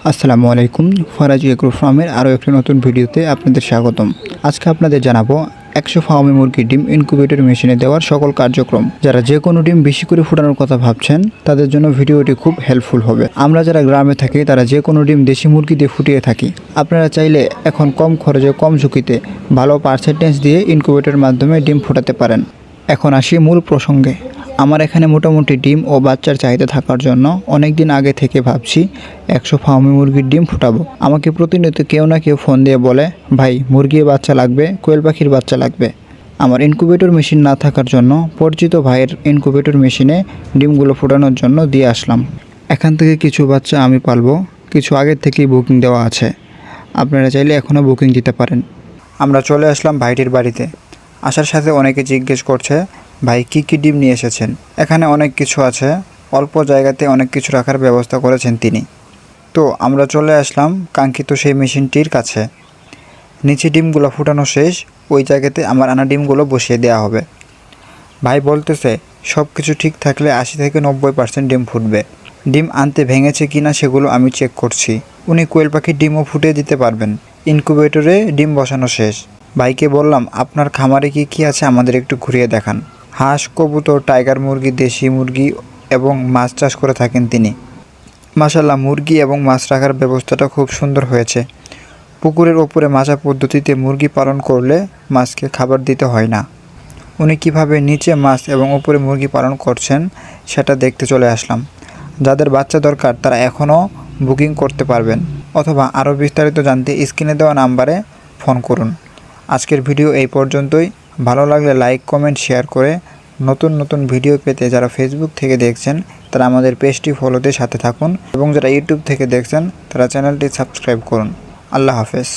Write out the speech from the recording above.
আসসালামু আলাইকুম। ফরাজি এগ্রো ফার্মের আরও একটি নতুন ভিডিওতে আপনাদের স্বাগতম। আজকে আপনাদের জানাবো 100 ফার্মি মুরগির ডিম ইনকিউবেটর মেশিনে দেওয়ার সকল কার্যক্রম। যারা যে কোনো ডিম বেশি করে ফুটানোর কথা ভাবছেন তাদের জন্য ভিডিওটি খুব হেল্পফুল হবে। আমরা যারা গ্রামে থাকি তারা যে কোনো ডিম দেশি মুরগি দিয়ে ফুটিয়ে থাকি। আপনারা চাইলে এখন কম খরচে কম ঝুঁকিতে ভালো পার্সেন্টেজ দিয়ে ইনকিউবেটরের মাধ্যমে ডিম ফোটাতে পারেন। এখন আসি মূল প্রসঙ্গে। আমার এখানে মোটামুটি ডিম ও বাচ্চার চাহিদা থাকার জন্য অনেক দিন আগে থেকে ভাবছি 100 ফার্মি মুরগির ডিম ফুটাবো। আমাকে প্রতিনিয়ত কেউ না কেউ ফোন দিয়ে বলে, ভাই মুরগির বাচ্চা লাগবে, কোয়েল পাখির বাচ্চা লাগবে। আমার ইনকিউবেটর মেশিন না থাকার জন্য পরিচিত ভাইয়ের ইনকিউবেটর মেশিনে ডিমগুলো ফোটানোর জন্য দিয়ে আসলাম। এখান থেকে কিছু বাচ্চা আমি পালবো, কিছু আগের থেকেই বুকিং দেওয়া আছে। আপনারা চাইলে এখনও বুকিং দিতে পারেন। আমরা চলে আসলাম ভাইটির বাড়িতে। আসার সাথে অনেকে জিজ্ঞেস করছে, ভাই কী ডিম নিয়ে এসেছেন? এখানে অনেক কিছু আছে, অল্প জায়গাতে অনেক কিছু রাখার ব্যবস্থা করেছেন তিনি। তো আমরা চলে আসলাম কাঙ্ক্ষিত সেই মেশিনটির কাছে। নিচে ডিমগুলো ফুটানো শেষ, ওই জায়গাতে আমার আনা ডিমগুলো বসিয়ে দেওয়া হবে। ভাই বলতেছে সব কিছু ঠিক থাকলে 80 থেকে 90% ডিম ফুটবে। ডিম আনতে ভেঙেছে কিনা সেগুলো আমি চেক করছি। উনি কোয়েল পাখির ডিমও ফুটিয়ে দিতে পারবেন। ইনকিউবেটরে ডিম বসানো শেষ। ভাইকে বললাম, আপনার খামারে কী আছে আমাদের একটু ঘুরিয়ে দেখান। হাঁস, কবুতর, টাইগার মুরগি, দেশি মুরগি এবং মাছ চাষ করে থাকেন তিনি। মাশাআল্লাহ, মুরগি এবং মাছ রাখার ব্যবস্থাটা খুব সুন্দর হয়েছে। পুকুরের ওপরে মাচা পদ্ধতিতে মুরগি পালন করলে মাছকে খাবার দিতে হয় না। উনি কিভাবে নিচে মাছ এবং উপরে মুরগি পালন করছেন সেটা দেখতে চলে আসলাম। যাদের বাচ্চা দরকার তারা এখনও বুকিং করতে পারবেন, অথবা আরও বিস্তারিত জানতে স্ক্রিনে দেওয়া নাম্বারে ফোন করুন। আজকের ভিডিও এই পর্যন্তই। ভালো লাগলে লাইক, কমেন্ট, শেয়ার করে নতুন ভিডিও পেতে যারা ফেসবুক থেকে দেখছেন তারা আমাদের পেজটি ফলোতে সাথে থাকুন, এবং যারা ইউটিউব থেকে দেখছেন তারা চ্যানেলটি সাবস্ক্রাইব করুন। আল্লাহ হাফেজ।